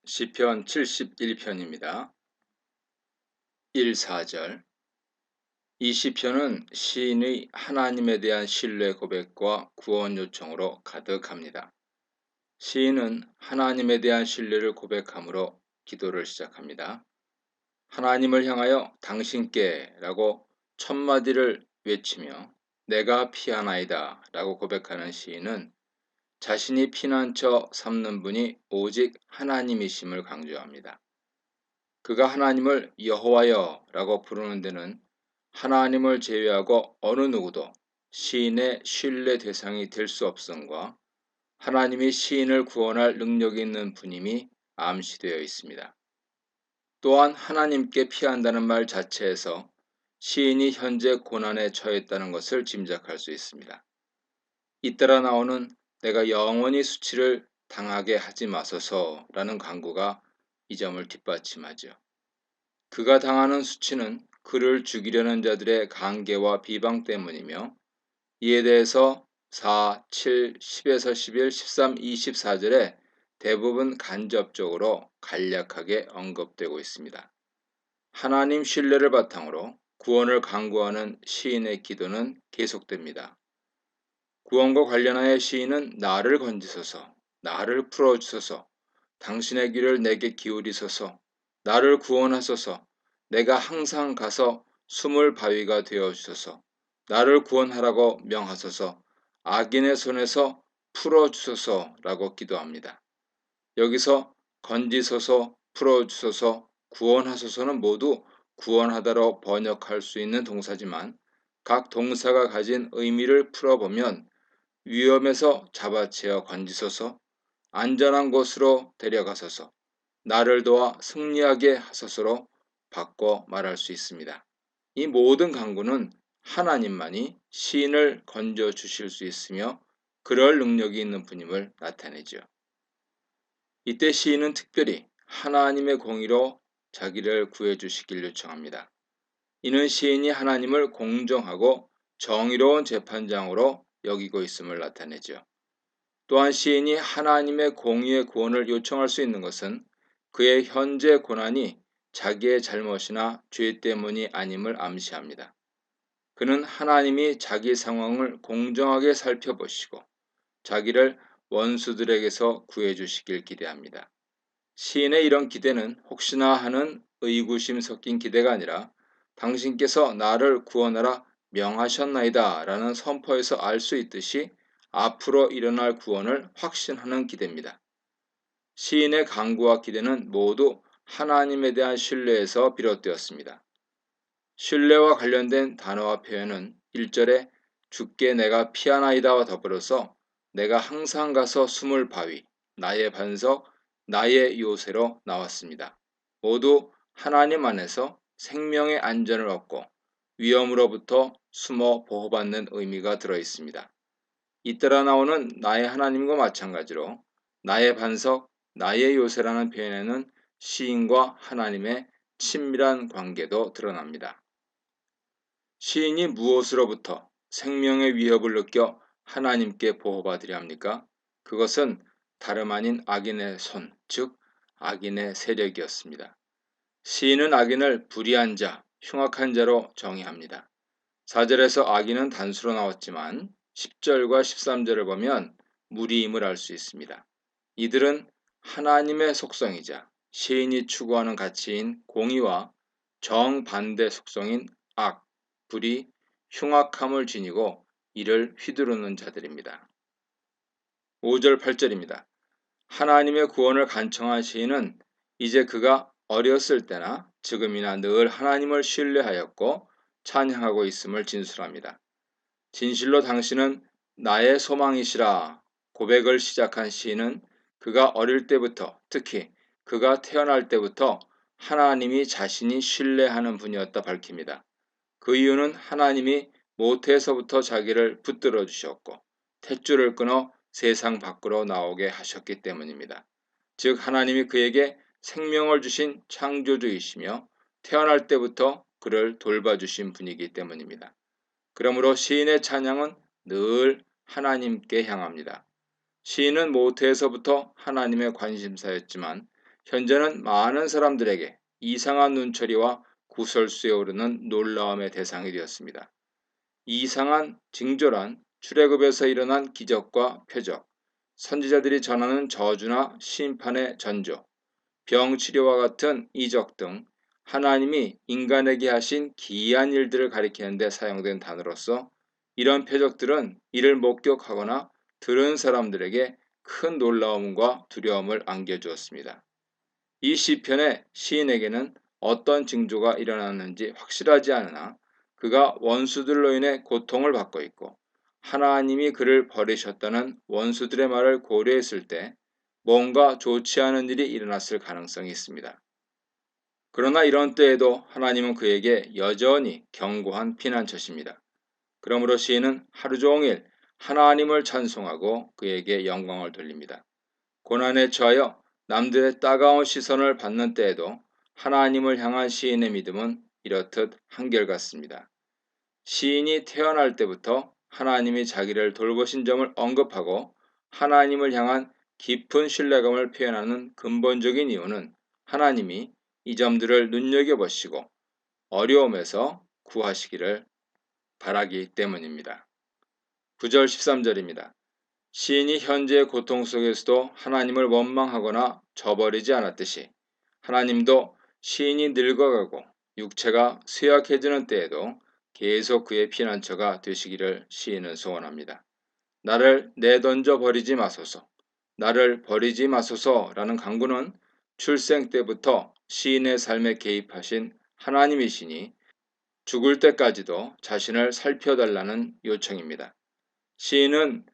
시편 71편입니다. 1, 4절. 이 시편은 시인의 하나님에 대한 신뢰 고백과 구원 요청으로 가득합니다. 시인은 하나님에 대한 신뢰를 고백함으로 기도를 시작합니다. 하나님을 향하여 당신께 라고 첫마디를 외치며 내가 피하나이다 라고 고백하는 시인은 자신이 피난처 삼는 분이 오직 하나님이심을 강조합니다. 그가 하나님을 여호와여 라고 부르는 데는 하나님을 제외하고 어느 누구도 시인의 신뢰 대상이 될 수 없음과 하나님이 시인을 구원할 능력이 있는 분임이 암시되어 있습니다. 또한 하나님께 피한다는 말 자체에서 시인이 현재 고난에 처했다는 것을 짐작할 수 있습니다. 잇따라 나오는 내가 영원히 수치를 당하게 하지 마소서라는 간구가 이 점을 뒷받침하죠. 그가 당하는 수치는 그를 죽이려는 자들의 간계와 비방 때문이며 이에 대해서 4, 7, 10에서 11, 13, 24절에 대부분 간접적으로 간략하게 언급되고 있습니다. 하나님 신뢰를 바탕으로 구원을 간구하는 시인의 기도는 계속됩니다. 구원과 관련하여 시인은 나를 건지소서, 나를 풀어주소서, 당신의 귀를 내게 기울이소서, 나를 구원하소서, 내가 항상 가서 숨을 바위가 되어 주소서, 나를 구원하라고 명하소서, 악인의 손에서 풀어주소서라고 기도합니다. 여기서 건지소서, 풀어주소서, 구원하소서는 모두 구원하다로 번역할 수 있는 동사지만 각 동사가 가진 의미를 풀어보면 위험에서 잡아채어 건지소서, 안전한 곳으로 데려가소서, 나를 도와 승리하게 하소서로 바꿔 말할 수 있습니다. 이 모든 간구는 하나님만이 시인을 건져 주실 수 있으며 그럴 능력이 있는 분임을 나타내죠. 이때 시인은 특별히 하나님의 공의로 자기를 구해 주시길 요청합니다. 이는 시인이 하나님을 공정하고 정의로운 재판장으로 여기고 있음을 나타내죠. 또한 시인이 하나님의 공의의 구원을 요청할 수 있는 것은 그의 현재 고난이 자기의 잘못이나 죄 때문이 아님을 암시합니다. 그는 하나님이 자기 상황을 공정하게 살펴보시고 자기를 원수들에게서 구해주시길 기대합니다. 시인의 이런 기대는 혹시나 하는 의구심 섞인 기대가 아니라 당신께서 나를 구원하라 명하셨나이다 라는 선포에서 알 수 있듯이 앞으로 일어날 구원을 확신하는 기대입니다. 시인의 간구와 기대는 모두 하나님에 대한 신뢰에서 비롯되었습니다. 신뢰와 관련된 단어와 표현은 1절에 주께 내가 피하나이다와 더불어서 내가 항상 가서 숨을 바위, 나의 반석, 나의 요새로 나왔습니다. 모두 하나님 안에서 생명의 안전을 얻고 위험으로부터 숨어 보호받는 의미가 들어 있습니다. 잇따라 나오는 나의 하나님과 마찬가지로 나의 반석, 나의 요새라는 표현에는 시인과 하나님의 친밀한 관계도 드러납니다. 시인이 무엇으로부터 생명의 위협을 느껴 하나님께 보호받으려 합니까? 그것은 다름 아닌 악인의 손, 즉 악인의 세력이었습니다. 시인은 악인을 불의한 자, 흉악한 자로 정의합니다. 4절에서 악인은 단수로 나왔지만 10절과 13절을 보면 무리임을 알 수 있습니다. 이들은 하나님의 속성이자 시인이 추구하는 가치인 공의와 정반대 속성인 악, 불의, 흉악함을 지니고 이를 휘두르는 자들입니다. 5절 8절입니다. 하나님의 구원을 간청한 시인은 이제 그가 어렸을 때나 지금이나 늘 하나님을 신뢰하였고 찬양하고 있음을 진술합니다. 진실로 당신은 나의 소망이시라 고백을 시작한 시인은 그가 어릴 때부터 특히 그가 태어날 때부터 하나님이 자신이 신뢰하는 분이었다 밝힙니다. 그 이유는 하나님이 모태에서부터 자기를 붙들어 주셨고 탯줄을 끊어 세상 밖으로 나오게 하셨기 때문입니다. 즉 하나님이 그에게 생명을 주신 창조주이시며 태어날 때부터 그를 돌봐주신 분이기 때문입니다. 그러므로 시인의 찬양은 늘 하나님께 향합니다. 시인은 모태에서부터 하나님의 관심사였지만 현재는 많은 사람들에게 이상한 눈초리와 구설수에 오르는 놀라움의 대상이 되었습니다. 이상한 징조란 출애굽에서 일어난 기적과 표적, 선지자들이 전하는 저주나 심판의 전조, 병치료와 같은 이적 등 하나님이 인간에게 하신 기이한 일들을 가리키는 데 사용된 단어로서 이런 표적들은 이를 목격하거나 들은 사람들에게 큰 놀라움과 두려움을 안겨주었습니다. 이 시편의 시인에게는 어떤 징조가 일어났는지 확실하지 않으나 그가 원수들로 인해 고통을 받고 있고 하나님이 그를 버리셨다는 원수들의 말을 고려했을 때 뭔가 좋지 않은 일이 일어났을 가능성이 있습니다. 그러나 이런 때에도 하나님은 그에게 여전히 견고한 피난처십니다. 그러므로 시인은 하루 종일 하나님을 찬송하고 그에게 영광을 돌립니다. 고난에 처하여 남들의 따가운 시선을 받는 때에도 하나님을 향한 시인의 믿음은 이렇듯 한결같습니다. 시인이 태어날 때부터 하나님이 자기를 돌보신 점을 언급하고 하나님을 향한 깊은 신뢰감을 표현하는 근본적인 이유는 하나님이 이 점들을 눈여겨보시고 어려움에서 구하시기를 바라기 때문입니다. 9절 13절입니다. 시인이 현재의 고통 속에서도 하나님을 원망하거나 저버리지 않았듯이 하나님도 시인이 늙어가고 육체가 쇠약해지는 때에도 계속 그의 피난처가 되시기를 시인은 소원합니다. 나를 내던져 버리지 마소서, 나를 버리지 마소서라는 간구는 출생 때부터 시인의 삶에 개입하신 하나님이시니 죽을 때까지도 자신을 살펴달라는 요청입니다. 시인은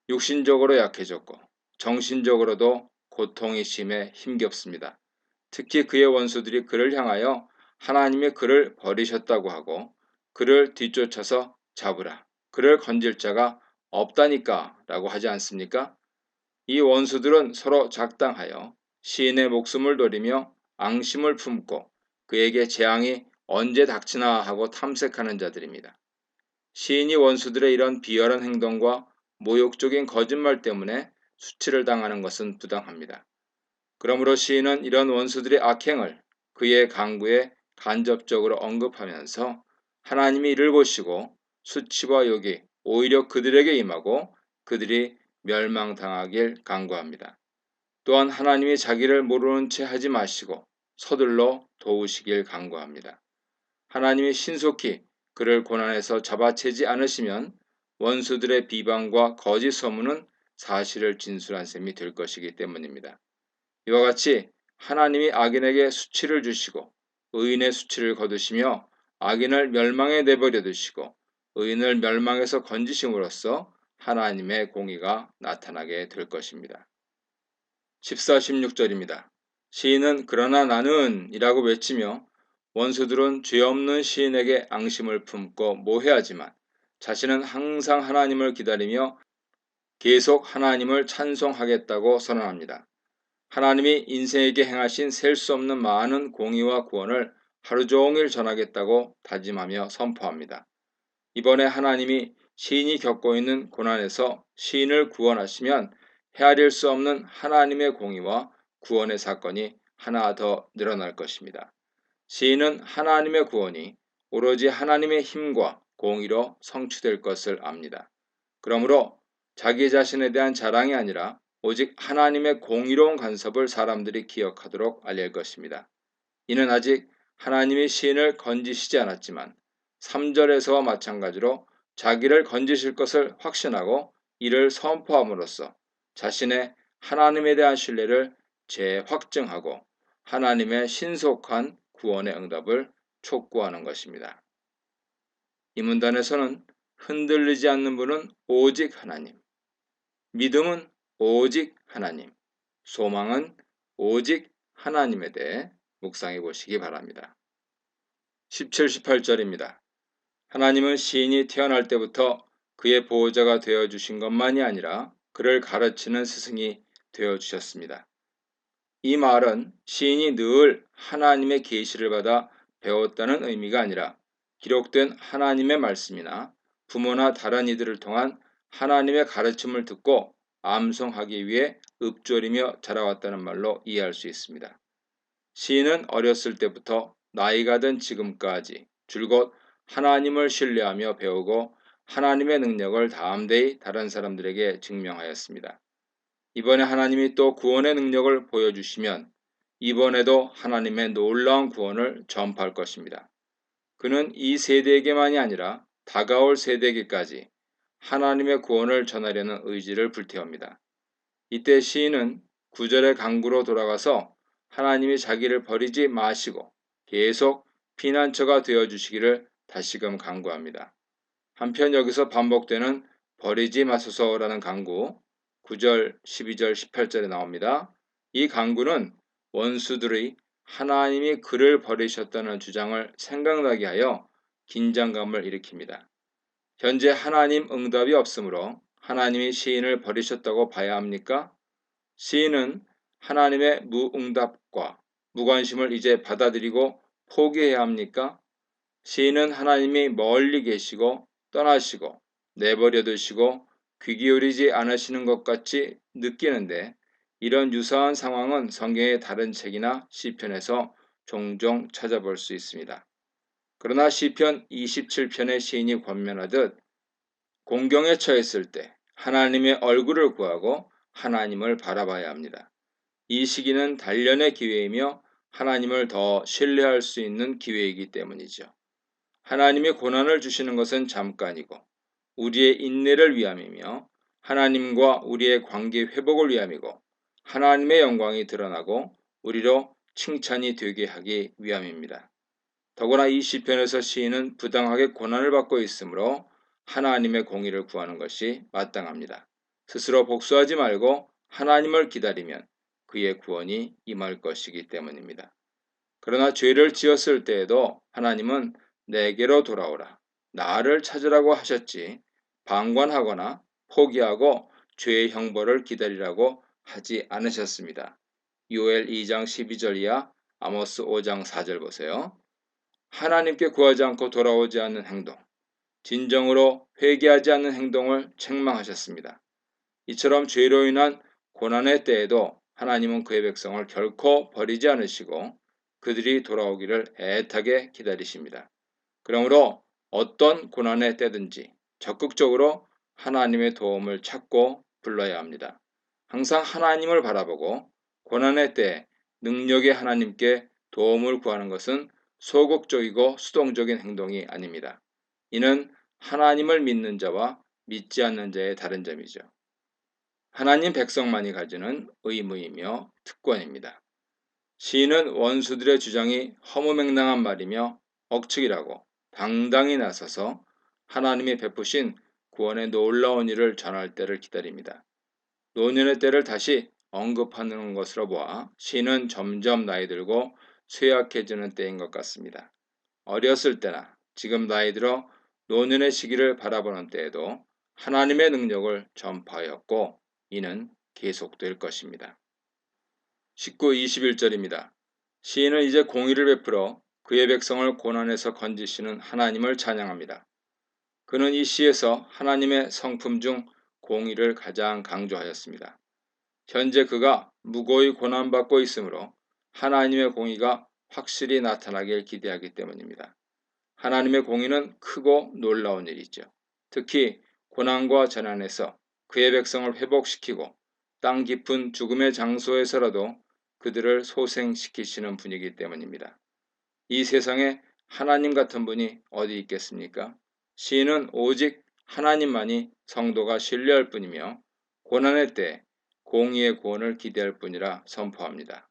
육신적으로 약해졌고 정신적으로도 고통이 심해 힘겹습니다. 특히 그의 원수들이 그를 향하여 하나님이 그를 버리셨다고 하고 그를 뒤쫓아서 잡으라, 그를 건질 자가 없다니까 라고 하지 않습니까? 이 원수들은 서로 작당하여 시인의 목숨을 노리며 앙심을 품고 그에게 재앙이 언제 닥치나 하고 탐색하는 자들입니다. 시인이 원수들의 이런 비열한 행동과 모욕적인 거짓말 때문에 수치를 당하는 것은 부당합니다. 그러므로 시인은 이런 원수들의 악행을 그의 강구에 간접적으로 언급하면서 하나님이 이를 보시고 수치와 욕이 오히려 그들에게 임하고 그들이 멸망당하길 간구합니다. 또한 하나님이 자기를 모르는 채 하지 마시고 서둘러 도우시길 간구합니다. 하나님이 신속히 그를 고난에서 잡아채지 않으시면 원수들의 비방과 거짓 소문은 사실을 진술한 셈이 될 것이기 때문입니다. 이와 같이 하나님이 악인에게 수치를 주시고 의인의 수치를 거두시며 악인을 멸망에 내버려 두시고 의인을 멸망에서 건지심으로써 하나님의 공의가 나타나게 될 것입니다. 14, 16절입니다. 시인은 그러나 나는 이라고 외치며 원수들은 죄 없는 시인에게 앙심을 품고 모해하지만 자신은 항상 하나님을 기다리며 계속 하나님을 찬송하겠다고 선언합니다. 하나님이 인생에게 행하신 셀 수 없는 많은 공의와 구원을 하루 종일 전하겠다고 다짐하며 선포합니다. 이번에 하나님이 시인이 겪고 있는 고난에서 시인을 구원하시면 헤아릴 수 없는 하나님의 공의와 구원의 사건이 하나 더 늘어날 것입니다. 시인은 하나님의 구원이 오로지 하나님의 힘과 공의로 성취될 것을 압니다. 그러므로 자기 자신에 대한 자랑이 아니라 오직 하나님의 공의로운 간섭을 사람들이 기억하도록 알릴 것입니다. 이는 아직 하나님이 시인을 건지시지 않았지만 3절에서와 마찬가지로 자기를 건지실 것을 확신하고 이를 선포함으로써 자신의 하나님에 대한 신뢰를 재확증하고 하나님의 신속한 구원의 응답을 촉구하는 것입니다. 이 문단에서는 흔들리지 않는 분은 오직 하나님, 믿음은 오직 하나님, 소망은 오직 하나님에 대해 묵상해 보시기 바랍니다. 17, 18절입니다. 하나님은 시인이 태어날 때부터 그의 보호자가 되어주신 것만이 아니라 그를 가르치는 스승이 되어주셨습니다. 이 말은 시인이 늘 하나님의 계시를 받아 배웠다는 의미가 아니라 기록된 하나님의 말씀이나 부모나 다른 이들을 통한 하나님의 가르침을 듣고 암송하기 위해 읊조리며 자라왔다는 말로 이해할 수 있습니다. 시인은 어렸을 때부터 나이가 든 지금까지 줄곧 하나님을 신뢰하며 배우고 하나님의 능력을 담대히 다른 사람들에게 증명하였습니다. 이번에 하나님이 또 구원의 능력을 보여주시면 이번에도 하나님의 놀라운 구원을 전파할 것입니다. 그는 이 세대에게만이 아니라 다가올 세대에게까지 하나님의 구원을 전하려는 의지를 불태웁니다. 이때 시인은 9절의 강구로 돌아가서 하나님이 자기를 버리지 마시고 계속 피난처가 되어주시기를 다시금 간구합니다. 한편 여기서 반복되는 버리지 마소서라는 간구 9절, 12절, 18절에 나옵니다. 이 간구는 원수들의 하나님이 그를 버리셨다는 주장을 생각나게 하여 긴장감을 일으킵니다. 현재 하나님 응답이 없으므로 하나님이 시인을 버리셨다고 봐야 합니까? 시인은 하나님의 무응답과 무관심을 이제 받아들이고 포기해야 합니까? 시인은 하나님이 멀리 계시고 떠나시고 내버려 두시고 귀 기울이지 않으시는 것 같이 느끼는데 이런 유사한 상황은 성경의 다른 책이나 시편에서 종종 찾아볼 수 있습니다. 그러나 시편 27편의 시인이 권면하듯 공경에 처했을 때 하나님의 얼굴을 구하고 하나님을 바라봐야 합니다. 이 시기는 단련의 기회이며 하나님을 더 신뢰할 수 있는 기회이기 때문이죠. 하나님이 고난을 주시는 것은 잠깐이고 우리의 인내를 위함이며 하나님과 우리의 관계 회복을 위함이고 하나님의 영광이 드러나고 우리로 칭찬이 되게 하기 위함입니다. 더구나 이 시편에서 시인은 부당하게 고난을 받고 있으므로 하나님의 공의를 구하는 것이 마땅합니다. 스스로 복수하지 말고 하나님을 기다리면 그의 구원이 임할 것이기 때문입니다. 그러나 죄를 지었을 때에도 하나님은 내게로 돌아오라, 나를 찾으라고 하셨지 방관하거나 포기하고 죄의 형벌을 기다리라고 하지 않으셨습니다. 요엘 2장 12절 이하 아모스 5장 4절 보세요. 하나님께 구하지 않고 돌아오지 않는 행동, 진정으로 회개하지 않는 행동을 책망하셨습니다. 이처럼 죄로 인한 고난의 때에도 하나님은 그의 백성을 결코 버리지 않으시고 그들이 돌아오기를 애타게 기다리십니다. 그러므로 어떤 고난의 때든지 적극적으로 하나님의 도움을 찾고 불러야 합니다. 항상 하나님을 바라보고 고난의 때 능력의 하나님께 도움을 구하는 것은 소극적이고 수동적인 행동이 아닙니다. 이는 하나님을 믿는 자와 믿지 않는 자의 다른 점이죠. 하나님 백성만이 가지는 의무이며 특권입니다. 시인은 원수들의 주장이 허무맹랑한 말이며 억측이라고 당당히 나서서 하나님이 베푸신 구원의 놀라운 일을 전할 때를 기다립니다. 노년의 때를 다시 언급하는 것으로 보아 시인은 점점 나이 들고 쇠약해지는 때인 것 같습니다. 어렸을 때나 지금 나이 들어 노년의 시기를 바라보는 때에도 하나님의 능력을 전파하였고 이는 계속될 것입니다. 19, 21절입니다. 시인은 이제 공의를 베풀어 그의 백성을 고난에서 건지시는 하나님을 찬양합니다. 그는 이 시에서 하나님의 성품 중 공의를 가장 강조하였습니다. 현재 그가 무고히 고난받고 있으므로 하나님의 공의가 확실히 나타나길 기대하기 때문입니다. 하나님의 공의는 크고 놀라운 일이죠. 특히 고난과 재난에서 그의 백성을 회복시키고 땅 깊은 죽음의 장소에서라도 그들을 소생시키시는 분이기 때문입니다. 이 세상에 하나님 같은 분이 어디 있겠습니까? 시인은 오직 하나님만이 성도가 신뢰할 뿐이며 고난의 때 공의의 구원을 기대할 뿐이라 선포합니다.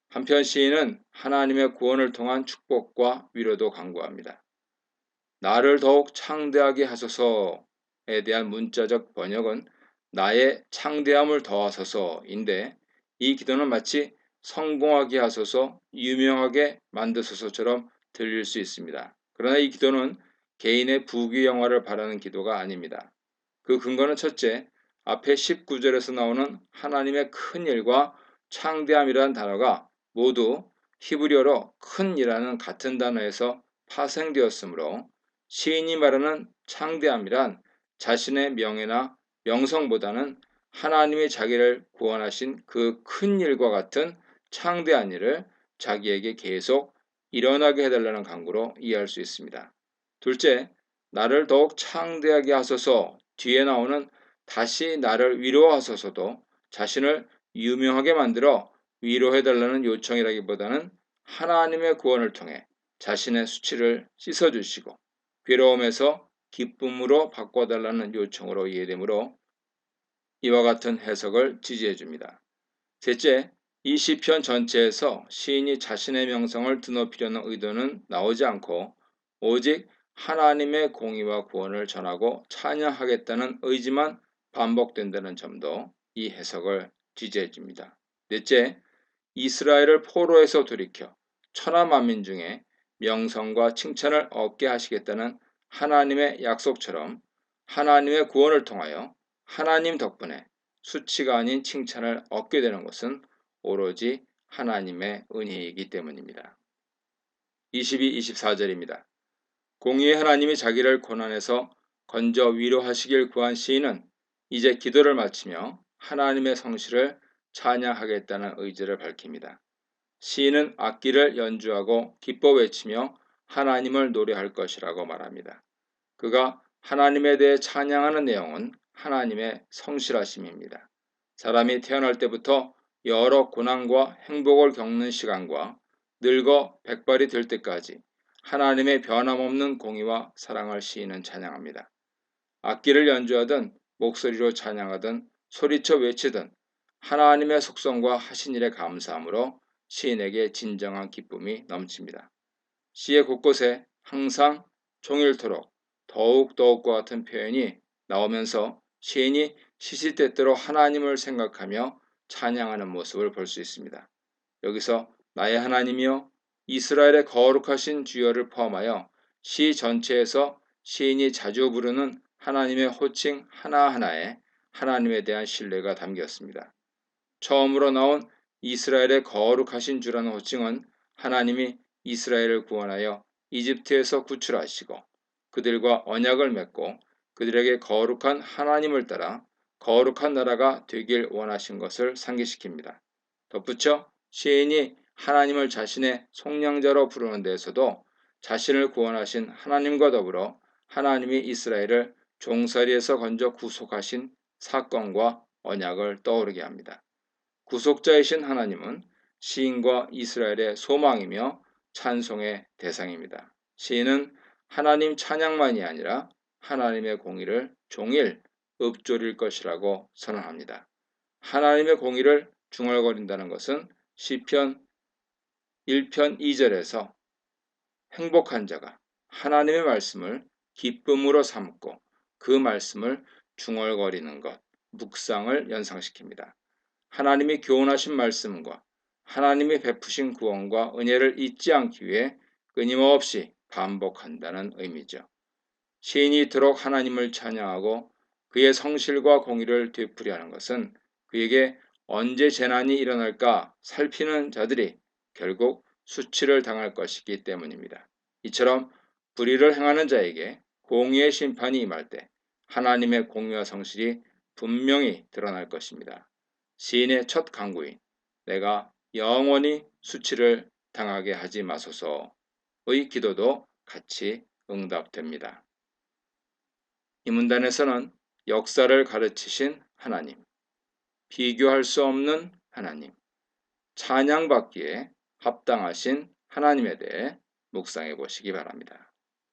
한편 시인은 하나님의 구원을 통한 축복과 위로도 강구합니다. 나를 더욱 창대하게 하소서에 대한 문자적 번역은 나의 창대함을 더하소서인데 이 기도는 마치 성공하게 하소서, 유명하게 만드소서처럼 들릴 수 있습니다. 그러나 이 기도는 개인의 부귀영화를 바라는 기도가 아닙니다. 그 근거는 첫째, 앞에 19절에서 나오는 하나님의 큰 일과 창대함이라는 단어가 모두 히브리어로 큰이라는 같은 단어에서 파생되었으므로 시인이 말하는 창대함이란 자신의 명예나 명성보다는 하나님이 자기를 구원하신 그 큰 일과 같은 창대한 일을 자기에게 계속 일어나게 해달라는 간구로 이해할 수 있습니다. 둘째, 나를 더욱 창대하게 하소서 뒤에 나오는 다시 나를 위로하소서도 자신을 유명하게 만들어 위로해달라는 요청이라기보다는 하나님의 구원을 통해 자신의 수치를 씻어주시고 괴로움에서 기쁨으로 바꿔달라는 요청으로 이해되므로 이와 같은 해석을 지지해 줍니다. 셋째, 이 시편 전체에서 시인이 자신의 명성을 드높이려는 의도는 나오지 않고 오직 하나님의 공의와 구원을 전하고 찬양하겠다는 의지만 반복된다는 점도 이 해석을 지지해 줍니다. 넷째, 이스라엘을 포로에서 돌이켜 천하 만민 중에 명성과 칭찬을 얻게 하시겠다는 하나님의 약속처럼 하나님의 구원을 통하여 하나님 덕분에 수치가 아닌 칭찬을 얻게 되는 것은 오로지 하나님의 은혜이기 때문입니다. 22, 24절입니다. 공의의 하나님이 자기를 고난에서 건져 위로하시길 구한 시인은 이제 기도를 마치며 하나님의 성실을 찬양하겠다는 의지를 밝힙니다. 시인은 악기를 연주하고 기뻐 외치며 하나님을 노래할 것이라고 말합니다. 그가 하나님에 대해 찬양하는 내용은 하나님의 성실하심입니다. 사람이 태어날 때부터 여러 고난과 행복을 겪는 시간과 늙어 백발이 될 때까지 하나님의 변함없는 공의와 사랑을 시인은 찬양합니다. 악기를 연주하든 목소리로 찬양하든 소리쳐 외치든 하나님의 속성과 하신 일에 감사함으로 시인에게 진정한 기쁨이 넘칩니다. 시의 곳곳에 항상 종일토록 더욱더욱과 같은 표현이 나오면서 시인이 시시때때로 하나님을 생각하며 찬양하는 모습을 볼 수 있습니다. 여기서 나의 하나님이여 이스라엘의 거룩하신 주여를 포함하여 시 전체에서 시인이 자주 부르는 하나님의 호칭 하나하나에 하나님에 대한 신뢰가 담겼습니다. 처음으로 나온 이스라엘의 거룩하신 주라는 호칭은 하나님이 이스라엘을 구원하여 이집트에서 구출하시고 그들과 언약을 맺고 그들에게 거룩한 하나님을 따라 거룩한 나라가 되길 원하신 것을 상기시킵니다. 덧붙여 시인이 하나님을 자신의 속량자로 부르는 데에서도 자신을 구원하신 하나님과 더불어 하나님이 이스라엘을 종살이에서 건져 구속하신 사건과 언약을 떠오르게 합니다. 구속자이신 하나님은 시인과 이스라엘의 소망이며 찬송의 대상입니다. 시인은 하나님 찬양만이 아니라 하나님의 공의를 종일 읊조릴 것이라고 선언합니다. 하나님의 공의를 중얼거린다는 것은 시편 1편 2절에서 행복한 자가 하나님의 말씀을 기쁨으로 삼고 그 말씀을 중얼거리는 것, 묵상을 연상시킵니다. 하나님이 교훈하신 말씀과 하나님이 베푸신 구원과 은혜를 잊지 않기 위해 끊임없이 반복한다는 의미죠. 시인이 이토록 하나님을 찬양하고 그의 성실과 공의를 되풀이하는 것은 그에게 언제 재난이 일어날까 살피는 자들이 결국 수치를 당할 것이기 때문입니다. 이처럼 불의를 행하는 자에게 공의의 심판이 임할 때 하나님의 공의와 성실이 분명히 드러날 것입니다. 시인의 첫 간구인 내가 영원히 수치를 당하게 하지 마소서의 기도도 같이 응답됩니다. 이 문단에서는 역사를 가르치신 하나님, 비교할 수 없는 하나님, 찬양받기에 합당하신 하나님에 대해 묵상해 보시기 바랍니다.